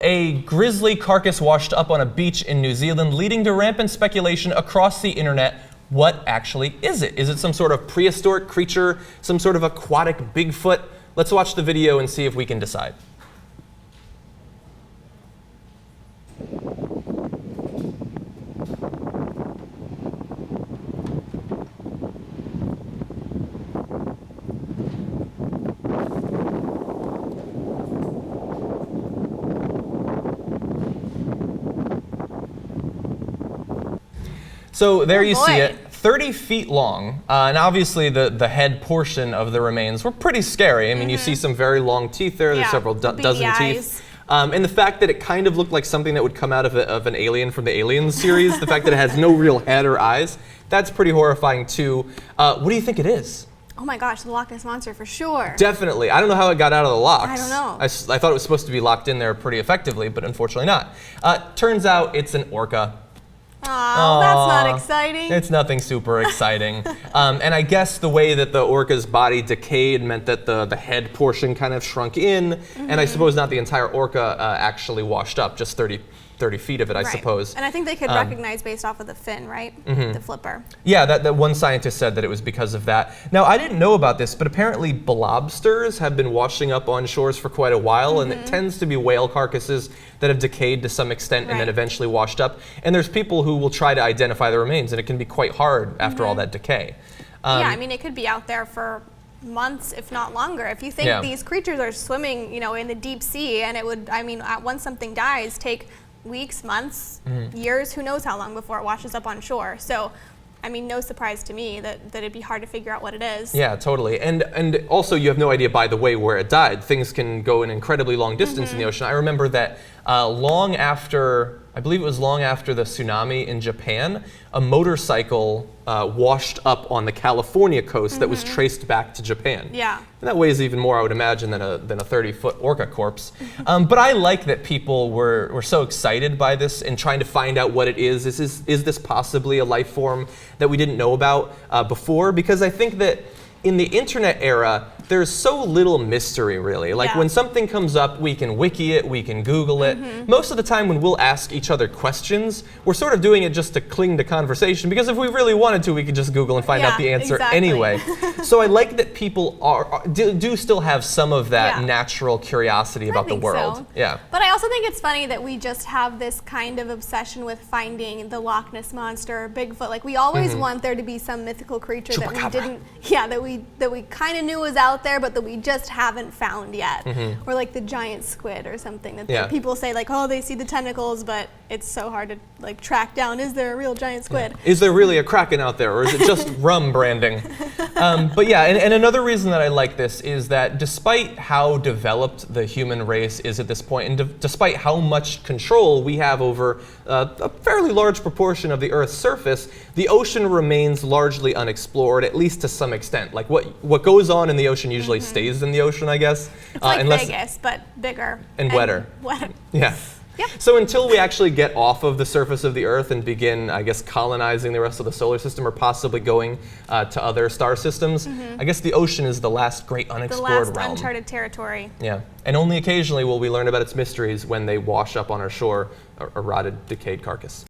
A grisly carcass washed up on a beach in New Zealand, leading to rampant speculation across the internet. What actually is it? Is it some sort of prehistoric creature, some sort of aquatic Bigfoot? Let's watch the video and see if we can decide. So there you see it, 30 feet long, and obviously the head portion of the remains were pretty scary. I mean, you see some very long teeth there, there's several dozen teeth. And the fact that it kind of looked like something that would come out of an alien from the Aliens series, the fact that it has no real head or eyes, that's pretty horrifying too. What do you think it is? Oh my gosh, the Loch Ness Monster for sure. Definitely. I don't know how it got out of the locks. I don't know. I thought it was supposed to be locked in there pretty effectively, but unfortunately not. Turns out it's an orca. Oh, that's not exciting. It's nothing super exciting. And I guess the way that the orca's body decayed meant that the head portion kind of shrunk in, and I suppose not the entire orca actually washed up, just 30 feet of it, I suppose. And I think they could recognize based off of the fin, right? The flipper. Yeah, that one scientist said that it was because of that. Now, I didn't know about this, but apparently blobsters have been washing up on shores for quite a while, and it tends to be whale carcasses that have decayed to some extent and then eventually washed up. And there's people who will try to identify the remains, and it can be quite hard after all that decay. Yeah, I mean, it could be out there for months, if not longer. If you think these creatures are swimming, you know, in the deep sea, and it would, I mean, once something dies, take weeks, months, years, who knows how long before it washes up on shore. So, I mean, no surprise to me that it'd be hard to figure out what it is. Yeah, totally. And also you have no idea, by the way, where it died. Things can go an incredibly long distance in the ocean. I remember that long after, I believe it was long after the tsunami in Japan, a motorcycle washed up on the California coast that was traced back to Japan. Yeah. And that weighs even more, I would imagine, than a 30-foot orca corpse. But I like that people were so excited by this and trying to find out what it is. Is this possibly a life form that we didn't know about before? Because I think that in the internet era, there's so little mystery, really. Like when something comes up, we can wiki it, we can Google it. Most of the time when we'll ask each other questions, we're sort of doing it just to cling to conversation, because if we really wanted to, we could just Google and find out the answer anyway. So I like that people do still have some of that natural curiosity about the world. Yeah. But I also think it's funny that we just have this kind of obsession with finding the Loch Ness Monster or Bigfoot. Like, we always want there to be some mythical creature that we didn't, that we kind of knew was out there, but that we just haven't found yet. Or like the giant squid or something that people say, like, oh, they see the tentacles, but it's so hard to like track down. Is there a real giant squid? Is there really a kraken out there, or is it just rum branding? But yeah, and another reason that I like this is that despite how developed the human race is at this point, and despite how much control we have over a fairly large proportion of the Earth's surface, the ocean remains largely unexplored, at least to some extent. Like what goes on in the ocean usually stays in the ocean, I guess. It's like Vegas, but bigger. And wetter. Wetter. Yeah. Yep. So until we actually get off of the surface of the Earth and begin, I guess, colonizing the rest of the solar system, or possibly going to other star systems, I guess the ocean is the last great unexplored realm. The last uncharted territory. Yeah. And only occasionally will we learn about its mysteries when they wash up on our shore a rotted, decayed carcass.